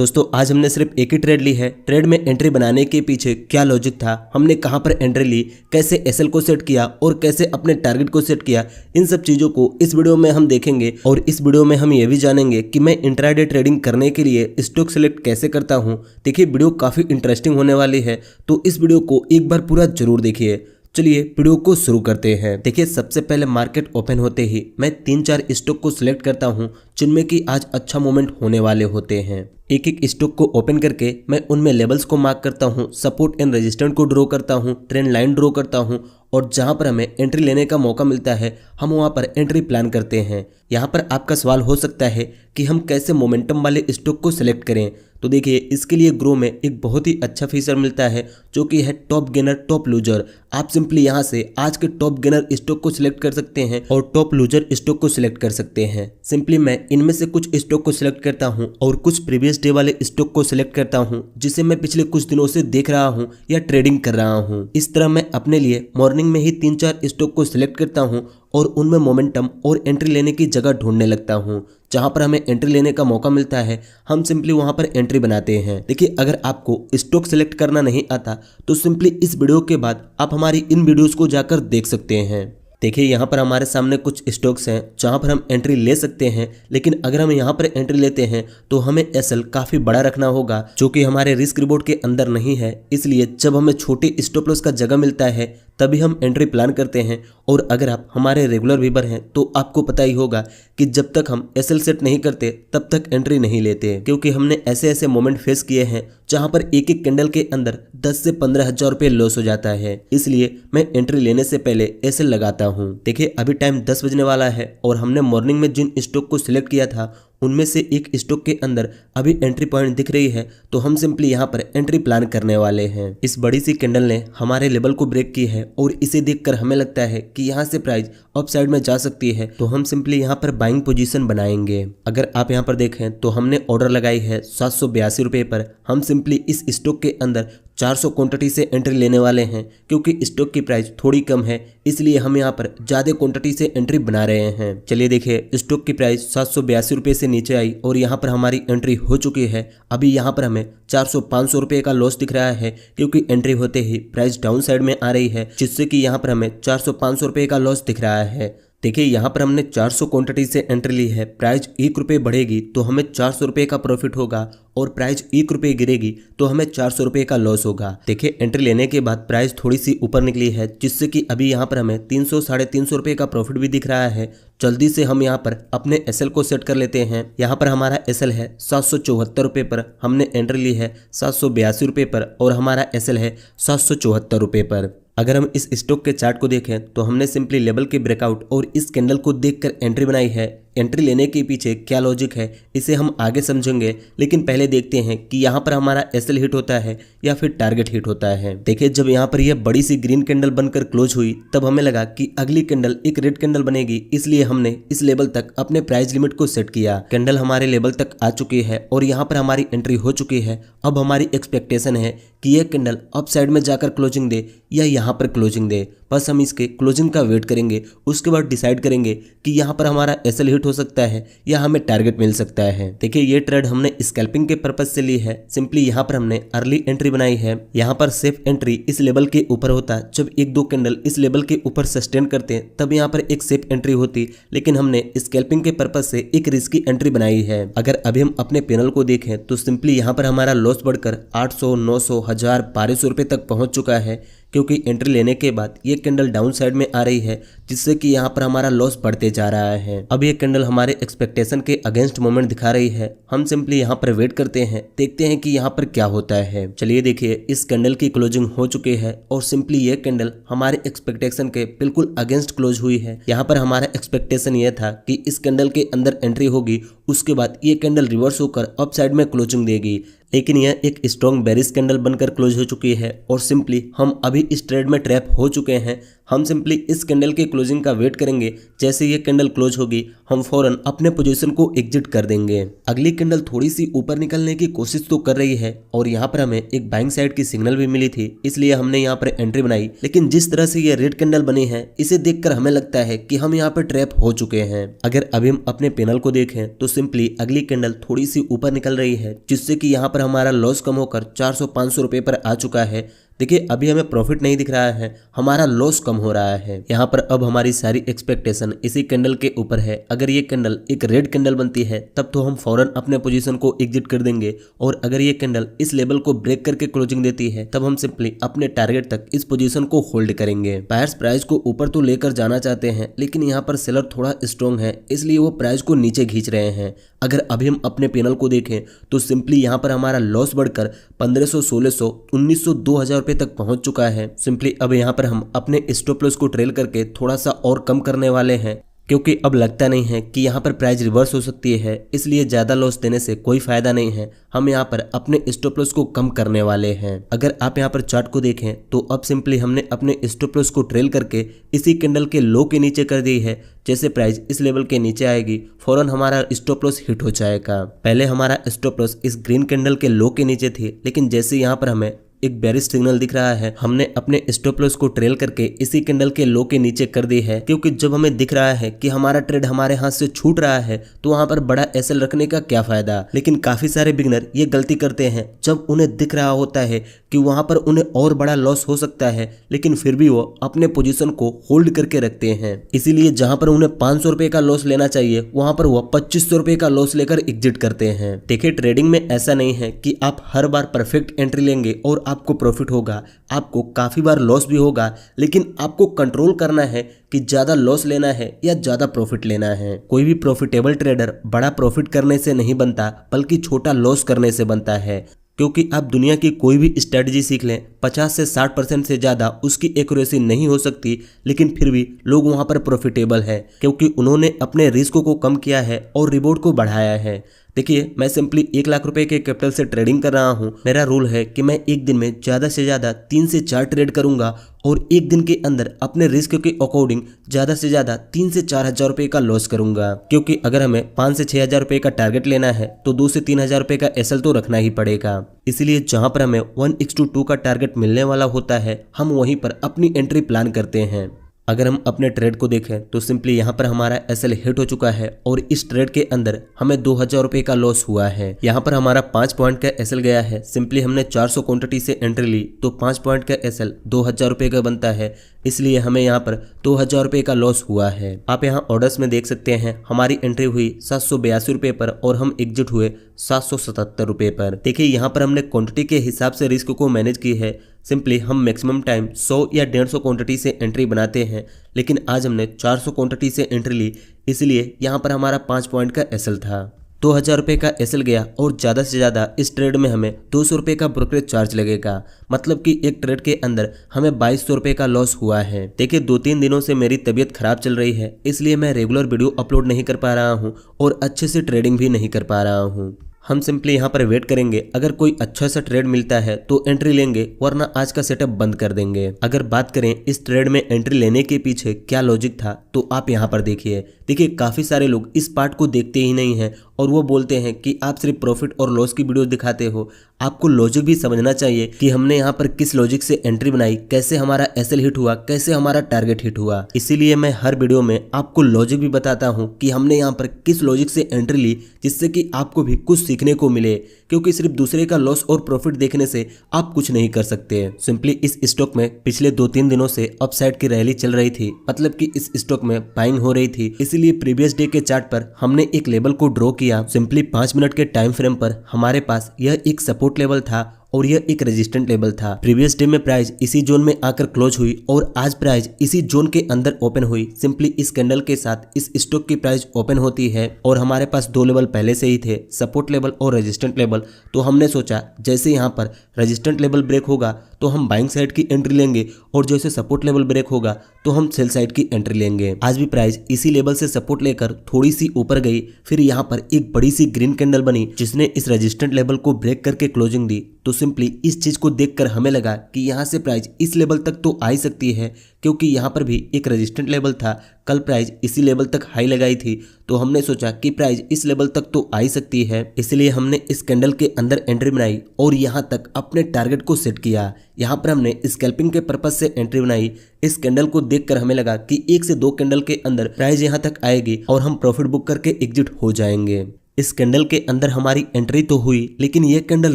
दोस्तों आज हमने सिर्फ एक ही ट्रेड ली है। ट्रेड में एंट्री बनाने के पीछे क्या लॉजिक था, हमने कहां पर एंट्री ली, कैसे एसएल को सेट किया और कैसे अपने टारगेट को सेट किया, इन सब चीज़ों को इस वीडियो में हम देखेंगे। और इस वीडियो में हम ये भी जानेंगे कि मैं इंट्राडे ट्रेडिंग करने के लिए स्टॉक सेलेक्ट कैसे करता हूँ। देखिए वीडियो काफ़ी इंटरेस्टिंग होने वाली है, तो इस वीडियो को एक बार पूरा जरूर देखिए। चलिए वीडियो को शुरू करते हैं। देखिए सबसे पहले मार्केट ओपन होते ही मैं 3-4 स्टॉक को सिलेक्ट करता हूं जिनमें कि आज अच्छा मोमेंट होने वाले होते हैं। एक एक स्टॉक को ओपन करके मैं उनमें लेवल्स को मार्क करता हूं, सपोर्ट एंड रेजिस्टेंस को ड्रॉ करता हूं, ट्रेंड लाइन ड्रॉ करता हूं और जहां पर हमें एंट्री लेने का मौका मिलता है हम वहां पर एंट्री प्लान करते हैं। यहां पर आपका सवाल हो सकता है कि हम कैसे मोमेंटम वाले स्टॉक को सिलेक्ट करें। तो देखिए इसके लिए ग्रो में एक बहुत ही अच्छा फीचर मिलता है जो कि है टॉप गेनर टॉप लूजर। आप सिंपली यहां से आज के टॉप गेनर स्टॉक को सिलेक्ट कर सकते हैं और टॉप लूजर स्टॉक को सिलेक्ट कर सकते हैं। सिंपली मैं इनमें से कुछ स्टॉक को सिलेक्ट करता हूं और कुछ प्रीवियस डे वाले स्टॉक को सिलेक्ट करता हूं जिसे मैं पिछले कुछ दिनों से देख रहा हूं या ट्रेडिंग कर रहा हूं। इस तरह मैं अपने लिए मॉर्निंग में ही 3-4 स्टॉक को सिलेक्ट करता हूं और उनमें मोमेंटम और एंट्री लेने की जगह ढूंढने लगता हूं। जहां पर हमें एंट्री लेने का मौका मिलता है हम सिंपली वहां पर एंट्री बनाते हैं। देखिए अगर आपको स्टॉक सेलेक्ट करना नहीं आता तो सिंपली इस वीडियो के बाद आप हमारी इन वीडियोस को जाकर देख सकते हैं। देखिए यहाँ पर हमारे सामने कुछ स्टॉक्स हैं जहाँ पर हम एंट्री ले सकते हैं, लेकिन अगर हम यहाँ पर एंट्री लेते हैं तो हमें एसएल काफ़ी बड़ा रखना होगा जो कि हमारे रिस्क रिवॉर्ड के अंदर नहीं है। इसलिए जब हमें छोटे स्टॉप लॉस का जगह मिलता है तभी हम एंट्री प्लान करते हैं। और अगर आप हमारे रेगुलर व्यूअर हैं तो आपको पता ही होगा कि जब तक हम एसएल सेट नहीं करते तब तक एंट्री नहीं लेते, क्योंकि हमने ऐसे ऐसे मोमेंट फेस किए हैं जहां पर एक एक कैंडल के अंदर 10 से 15 हज़ार रुपये लॉस हो जाता है। इसलिए मैं एंट्री लेने से पहले एसएल लगाता हूं। देखिए अभी टाइम 10 बजने वाला है और हमने मॉर्निंग में जिन स्टॉक को सिलेक्ट किया था उनमें से एक स्टॉक के अंदर अभी एंट्री पॉइंट दिख रही है, तो हम सिंपली यहाँ पर एंट्री प्लान करने वाले हैं। इस बड़ी सी कैंडल ने हमारे लेवल को ब्रेक की है और इसे देखकर हमें लगता है कि यहाँ से प्राइस अप साइड में जा सकती है, तो हम सिंपली यहाँ पर बाइंग पोजीशन बनाएंगे। अगर आप यहाँ पर देखें तो हमने ऑर्डर लगाई है 782 रुपये पर। हम सिंपली इस स्टॉक के अंदर 400 क्वांटिटी से एंट्री लेने वाले हैं, क्योंकि स्टॉक की प्राइस थोड़ी कम है इसलिए हम यहाँ पर ज़्यादा क्वांटिटी से एंट्री बना रहे हैं। चलिए देखिए स्टॉक की प्राइस 782 रुपये से नीचे आई और यहाँ पर हमारी एंट्री हो चुकी है। अभी यहाँ पर हमें 400-500 रुपये का लॉस दिख रहा है, क्योंकि एंट्री होते ही प्राइस डाउन साइड में आ रही है, जिससे कि यहाँ पर हमें 400-500 रुपये का लॉस दिख रहा है। देखिए यहाँ पर हमने 400 क्वांटिटी से एंट्री ली है। प्राइस 1 रुपये बढ़ेगी तो हमें 400 रुपये का प्रॉफिट होगा और प्राइस 1 रुपये गिरेगी तो हमें 400 रुपये का लॉस होगा। देखिए एंट्री लेने के बाद प्राइस थोड़ी सी ऊपर निकली है, जिससे कि अभी यहाँ पर हमें 300-350 रुपये का प्रॉफिट भी दिख रहा है। जल्दी से हम यहाँ पर अपने एसएल को सेट कर लेते हैं। यहाँ पर हमारा एसएल है 774 रुपये पर, हमने एंट्री ली है 782 रुपये पर और हमारा एसएल है 774 रुपये पर। अगर हम इस स्टॉक के चार्ट को देखें तो हमने सिंपली लेवल के ब्रेकआउट और इस कैंडल को देखकर एंट्री बनाई है। एंट्री लेने के पीछे क्या लॉजिक है इसे हम आगे समझेंगे, लेकिन पहले देखते हैं कि यहाँ पर हमारा एसएल हिट होता है या फिर टारगेट हिट होता है। देखिए जब यहाँ पर यह बड़ी सी ग्रीन कैंडल बनकर क्लोज हुई तब हमें लगा कि अगली कैंडल एक रेड कैंडल बनेगी, इसलिए हमने इस लेवल तक अपने प्राइस लिमिट को सेट किया। कैंडल हमारे लेवल तक आ चुकी है और यहाँ पर हमारी एंट्री हो चुकी है। अब हमारी एक्सपेक्टेशन है कि यह कैंडल अप साइड में जाकर क्लोजिंग दे या यहाँ पर क्लोजिंग दे। बस हम इसके क्लोजिंग का वेट करेंगे, उसके बाद डिसाइड करेंगे कि यहाँ पर हमारा एसएल हिट हो सकता है या हमें टारगेट मिल सकता है। देखिए ये ट्रेड हमने स्कैल्पिंग के पर्पज से ली है। सिंपली यहाँ पर हमने अर्ली एंट्री बनाई है। यहाँ पर सेफ एंट्री इस लेवल के ऊपर होता, जब 1-2 कैंडल इस लेवल के ऊपर सस्टेन करते हैं तब यहाँ पर एक सेफ एंट्री होती, लेकिन हमने स्कैल्पिंग के पर्पज से एक रिस्की एंट्री बनाई है। अगर अभी हम अपने पैनल को देखें तो सिंपली यहाँ पर हमारा लॉस बढ़कर 800, 900, 1000, 1200 रुपये तक पहुंच चुका है, क्योंकि एंट्री लेने के बाद ये कैंडल डाउन साइड में आ रही है, जिससे कि यहाँ पर हमारा लॉस बढ़ते जा रहा है। अब ये कैंडल हमारे एक्सपेक्टेशन के अगेंस्ट मोमेंट दिखा रही है। हम सिंपली यहाँ पर वेट करते हैं, देखते हैं कि यहाँ पर क्या होता है। चलिए देखिए इस कैंडल की क्लोजिंग हो चुकी है और सिंपली ये कैंडल हमारे एक्सपेक्टेशन के बिल्कुल अगेंस्ट क्लोज हुई है। यहाँ पर हमारा एक्सपेक्टेशन ये था कि इस कैंडल के अंदर एंट्री होगी, उसके बाद ये कैंडल रिवर्स होकर अप साइड में क्लोजिंग देगी, लेकिन यह एक स्ट्रॉन्ग बेरिश कैंडल बनकर क्लोज हो चुकी है और सिंपली हम अभी अभी इस ट्रेड में ट्रैप हो चुके हैं। हम सिंपली इस कैंडल के क्लोजिंग का वेट करेंगे। जैसे ये कैंडल क्लोज होगी हम फौरन अपने पोजीशन को एग्जिट कर देंगे। अगली कैंडल थोड़ी सी ऊपर निकलने की कोशिश तो कर रही है और यहाँ पर हमें एक बाइंग साइड की सिग्नल भी मिली थी, इसलिए हमने यहाँ पर एंट्री बनाई। लेकिन जिस तरह से ये रेड कैंडल बनी है इसे देखकर हमें लगता है कि हम यहाँ पर ट्रैप हो चुके हैं। अगर अभी हम अपने पैनल को देखें तो सिंपली अगली कैंडल थोड़ी सी ऊपर निकल रही है, जिससे कि यहाँ पर हमारा लॉस कम होकर 400-500 रुपए पर आ चुका है। देखिए अभी हमें प्रॉफिट नहीं दिख रहा है, हमारा लॉस कम हो रहा है। यहाँ पर अब हमारी सारी एक्सपेक्टेशन इसी कैंडल के ऊपर है। अगर ये कैंडल एक रेड कैंडल बनती है तब तो हम फौरन अपने पोजीशन को एग्जिट कर देंगे, और अगर ये कैंडल इस लेवल को ब्रेक करके क्लोजिंग देती है तब हम सिंपली अपने टारगेट तक इस पोजीशन को होल्ड करेंगे। बायर्स प्राइस को ऊपर तो लेकर जाना चाहते हैं, लेकिन यहाँ पर सेलर थोड़ा स्ट्रॉन्ग है, इसलिए वो प्राइस को नीचे खींच रहे हैं। अगर अभी हम अपने पैनल को देखें तो सिंपली यहाँ पर हमारा लॉस बढ़कर 1500, 1600, 1900, 2000 रुपए तक पहुंच चुका है। सिंपली अब यहाँ पर हम अपने स्टॉप लॉस को ट्रेल करके थोड़ा सा और कम करने वाले हैं, क्योंकि अब लगता नहीं है कि यहाँ पर प्राइस रिवर्स हो सकती है, इसलिए ज़्यादा लॉस देने से कोई फायदा नहीं है। हम यहाँ पर अपने स्टॉप लॉस को कम करने वाले हैं। अगर आप यहाँ पर चार्ट को देखें तो अब सिंपली हमने अपने स्टॉप लॉस को ट्रेल करके इसी कैंडल के लो के नीचे कर दी है। जैसे प्राइस इस लेवल के नीचे आएगी फौरन हमारा स्टॉप लॉस हिट हो जाएगा। पहले हमारा स्टॉप लॉस इस ग्रीन कैंडल के लो के नीचे थी, लेकिन जैसे यहाँ पर हमें एक बेरिश सिग्नल दिख रहा है हमने अपने स्टॉप लॉस को ट्रेल करके इसी कैंडल के लो के नीचे कर दी है, क्योंकि जब हमें दिख रहा है कि हमारा ट्रेड हमारे हाथ से छूट रहा है तो वहां पर बड़ा एसएल रखने का क्या फायदा। लेकिन काफी सारे बिगनर ये गलती करते हैं, जब उन्हें दिख रहा होता है कि वहां पर उन्हें और बड़ा लॉस हो सकता है, लेकिन फिर भी वो अपने पोजीशन को होल्ड करके रखते हैं। इसीलिए जहां पर उन्हें 500 रुपए का लॉस लेना चाहिए वहां पर वो 2500 रुपए का लॉस लेकर एग्जिट करते हैं। देखिए ट्रेडिंग में ऐसा नहीं है कि आप हर बार परफेक्ट एंट्री लेंगे और आपको प्रॉफिट होगा, आपको काफी बार लॉस भी होगा, लेकिन आपको कंट्रोल करना है कि ज्यादा लॉस लेना है या ज्यादा प्रॉफिट लेना है। कोई भी प्रॉफिटेबल ट्रेडर बड़ा प्रॉफिट करने से नहीं बनता, बल्कि छोटा लॉस करने से बनता है। क्योंकि आप दुनिया की कोई भी स्ट्रेटजी सीख लें 50 से 60% से ज़्यादा उसकी एक्यूरेसी नहीं हो सकती, लेकिन फिर भी लोग वहाँ पर प्रॉफिटेबल है क्योंकि उन्होंने अपने रिस्क को कम किया है और रिवॉर्ड को बढ़ाया है। देखिए मैं सिंपली 1 लाख रुपए के कैपिटल से ट्रेडिंग कर रहा हूँ। मेरा रूल है कि मैं एक दिन में ज़्यादा से ज़्यादा 3 से 4 ट्रेड करूँगा और एक दिन के अंदर अपने रिस्क के अकॉर्डिंग ज़्यादा से ज़्यादा 3 से 4 हज़ार रुपये का लॉस करूँगा। क्योंकि अगर हमें 5 से 6 हज़ार रुपये का टारगेट लेना है तो 2 से 3 हज़ार रुपये का एसएल तो रखना ही पड़ेगा। इसलिए जहाँ पर हमें 1:2 का टारगेट मिलने वाला होता है हम वहीं पर अपनी एंट्री प्लान करते हैं। अगर हम अपने ट्रेड को देखें तो सिंपली यहाँ पर हमारा एसएल हिट हो चुका है और इस ट्रेड के अंदर हमें 2000 रुपये का लॉस हुआ है। यहाँ पर हमारा 5 पॉइंट का एसएल गया है। सिंपली हमने 400 क्वांटिटी से एंट्री ली तो 5 पॉइंट का एसएल 2000 रुपये का बनता है, इसलिए हमें यहाँ पर 2000 रुपये का लॉस हुआ है। आप यहाँ ऑर्डर्स में देख सकते हैं हमारी एंट्री हुई 782 रुपये पर और हम एग्जिट हुए 777 रुपये पर। देखिए यहाँ पर हमने क्वांटिटी के हिसाब से रिस्क को मैनेज की है। सिंपली हम मैक्सिमम टाइम 100 या 150 क्वांटिटी से एंट्री बनाते हैं, लेकिन आज हमने 400 क्वांटिटी से एंट्री ली, इसलिए यहाँ पर हमारा 5 पॉइंट का एसएल था। 2000 रुपये का एसएल गया और ज़्यादा से ज़्यादा इस ट्रेड में हमें 200 रुपये का ब्रोकरेज चार्ज लगेगा, मतलब कि एक ट्रेड के अंदर हमें 2200 रुपये का लॉस हुआ है। देखिए 2-3 दिनों से मेरी तबीयत खराब चल रही है, इसलिए मैं रेगुलर वीडियो अपलोड नहीं कर पा रहा हूँ और अच्छे से ट्रेडिंग भी नहीं कर पा रहा हूँ। हम सिंपली यहाँ पर वेट करेंगे, अगर कोई अच्छा सा ट्रेड मिलता है तो एंट्री लेंगे, वरना आज का सेटअप बंद कर देंगे। अगर बात करें इस ट्रेड में एंट्री लेने के पीछे क्या लॉजिक था तो आप यहाँ पर देखिए काफ़ी सारे लोग इस पार्ट को देखते ही नहीं हैं और वो बोलते हैं कि आप सिर्फ प्रॉफिट और लॉस की वीडियो दिखाते हो। आपको लॉजिक भी समझना चाहिए कि हमने यहाँ पर किस लॉजिक से एंट्री बनाई, कैसे हमारा एसएल हिट हुआ, कैसे हमारा टारगेट हिट हुआ। इसीलिए मैं हर वीडियो में आपको लॉजिक भी बताता हूँ कि हमने यहाँ पर किस लॉजिक से एंट्री ली, जिससे कि आपको भी कुछ सीखने को मिले, क्योंकि सिर्फ दूसरे का लॉस और प्रॉफिट देखने से आप कुछ नहीं कर सकते। सिंपली इस स्टॉक में पिछले 2-3 दिनों से अपसाइड की रैली चल रही थी, मतलब कि इस स्टॉक में बाइंग हो रही थी, इसीलिए प्रीवियस डे के चार्ट पर हमने एक लेवल को ड्रॉ किया। सिंपली 5 मिनट के टाइम फ्रेम पर हमारे पास यह एक सपोर्ट लेवल था और यह एक रेजिस्टेंट लेवल था। प्रीवियस डे में प्राइस इसी जोन में आकर क्लोज हुई और आज प्राइस इसी जोन के अंदर ओपन हुई। सिंपली इस कैंडल के साथ इस स्टॉक की प्राइस ओपन होती है और हमारे पास 2 लेवल पहले से ही थे, सपोर्ट लेवल और रेजिस्टेंट लेवल। तो हमने सोचा जैसे यहाँ पर रेजिस्टेंट लेवल ब्रेक होगा तो हम बाइंग साइड की एंट्री लेंगे और जैसे सपोर्ट लेवल ब्रेक होगा तो हम सेल साइड की एंट्री लेंगे। आज भी प्राइस इसी लेवल से सपोर्ट लेकर थोड़ी सी ऊपर गई, फिर यहाँ पर एक बड़ी सी ग्रीन कैंडल बनी जिसने इस रेजिस्टेंट लेवल को ब्रेक करके क्लोजिंग दी तो सिंपली इस चीज़ को देखकर हमें लगा कि यहाँ से प्राइस इस लेवल तक तो आ ही सकती है, क्योंकि यहाँ पर भी एक रेजिस्टेंट लेवल था। कल प्राइस इसी लेवल तक हाई लगाई थी, तो हमने सोचा कि प्राइस इस लेवल तक तो आ ही सकती है, इसलिए हमने इस कैंडल के अंदर एंट्री बनाई और यहाँ तक अपने टारगेट को सेट किया। यहाँ पर हमने स्कैल्पिंग के पर्पज से एंट्री बनाई। इस कैंडल को देखकर हमें लगा कि 1 से 2 कैंडल के अंदर प्राइस यहाँ तक आएगी और हम प्रॉफिट बुक करके एग्जिट हो जाएंगे। इस कैंडल के अंदर हमारी एंट्री तो हुई, लेकिन ये कैंडल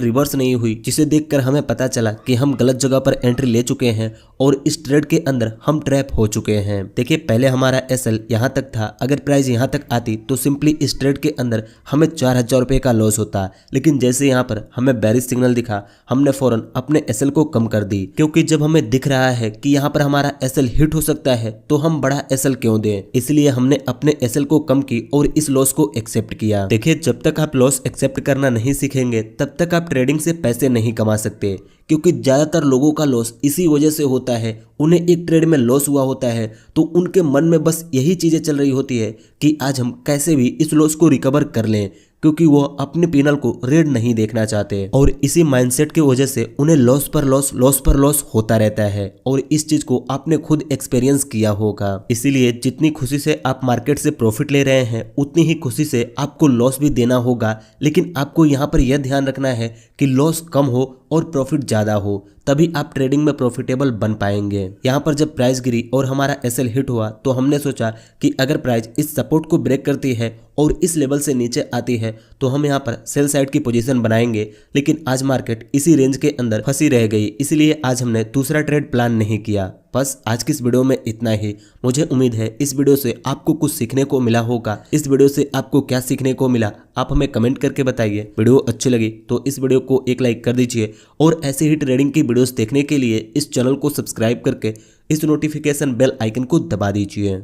रिवर्स नहीं हुई, जिसे देखकर हमें पता चला कि हम गलत जगह पर एंट्री ले चुके हैं और इस ट्रेड के अंदर हम ट्रैप हो चुके हैं। देखिए, पहले हमारा एसएल यहाँ तक था। अगर प्राइस यहाँ तक आती तो सिंपली इस ट्रेड के अंदर हमें 4000 रुपये का लॉस होता, लेकिन जैसे यहाँ पर हमें बेरिश सिग्नल दिखा, हमने फौरन अपने एसएल को कम कर दी, क्योंकि जब हमें दिख रहा है कि यहाँ पर हमारा एसएल हिट हो सकता है तो हम बड़ा एसएल क्यों दें। इसलिए हमने अपने एसएल को कम की और इस लॉस को एक्सेप्ट किया। देखिए, जब तक आप लॉस एक्सेप्ट करना नहीं सीखेंगे तब तक आप ट्रेडिंग से पैसे नहीं कमा सकते, क्योंकि ज्यादातर लोगों का लॉस इसी वजह से होता है। उन्हें एक ट्रेड में लॉस हुआ होता है तो उनके मन में बस यही चीजें चल रही होती है कि आज हम कैसे भी इस लॉस को रिकवर कर लें, क्योंकि वो अपने पीनल को रेड नहीं देखना चाहते और इसी माइंडसेट की वजह से उन्हें लॉस पर लॉस होता रहता है। और इस चीज को आपने खुद एक्सपीरियंस किया होगा। इसीलिए जितनी खुशी से आप मार्केट से प्रॉफिट ले रहे हैं उतनी ही खुशी से आपको लॉस भी देना होगा, लेकिन आपको यहाँ पर यह ध्यान रखना है कि लॉस कम हो और प्रॉफिट ज्यादा हो, तभी आप ट्रेडिंग में प्रॉफिटेबल बन पाएंगे। यहाँ पर जब प्राइस गिरी और हमारा एसएल हिट हुआ तो हमने सोचा कि अगर प्राइस इस सपोर्ट को ब्रेक करती है और इस लेवल से नीचे आती है तो हम यहाँ पर सेल साइड की पोजीशन बनाएंगे, लेकिन आज मार्केट इसी रेंज के अंदर फंसी रह गई, इसलिए आज हमने दूसरा ट्रेड प्लान नहीं किया। बस आज की इस वीडियो में इतना ही। मुझे उम्मीद है इस वीडियो से आपको कुछ सीखने को मिला होगा। इस वीडियो से आपको क्या सीखने को मिला आप हमें कमेंट करके बताइए। वीडियो अच्छी लगी तो इस वीडियो को एक लाइक कर दीजिए और ऐसे ही ट्रेडिंग की वीडियोस देखने के लिए इस चैनल को सब्सक्राइब करके इस नोटिफिकेशन बेल आइकन को दबा दीजिए।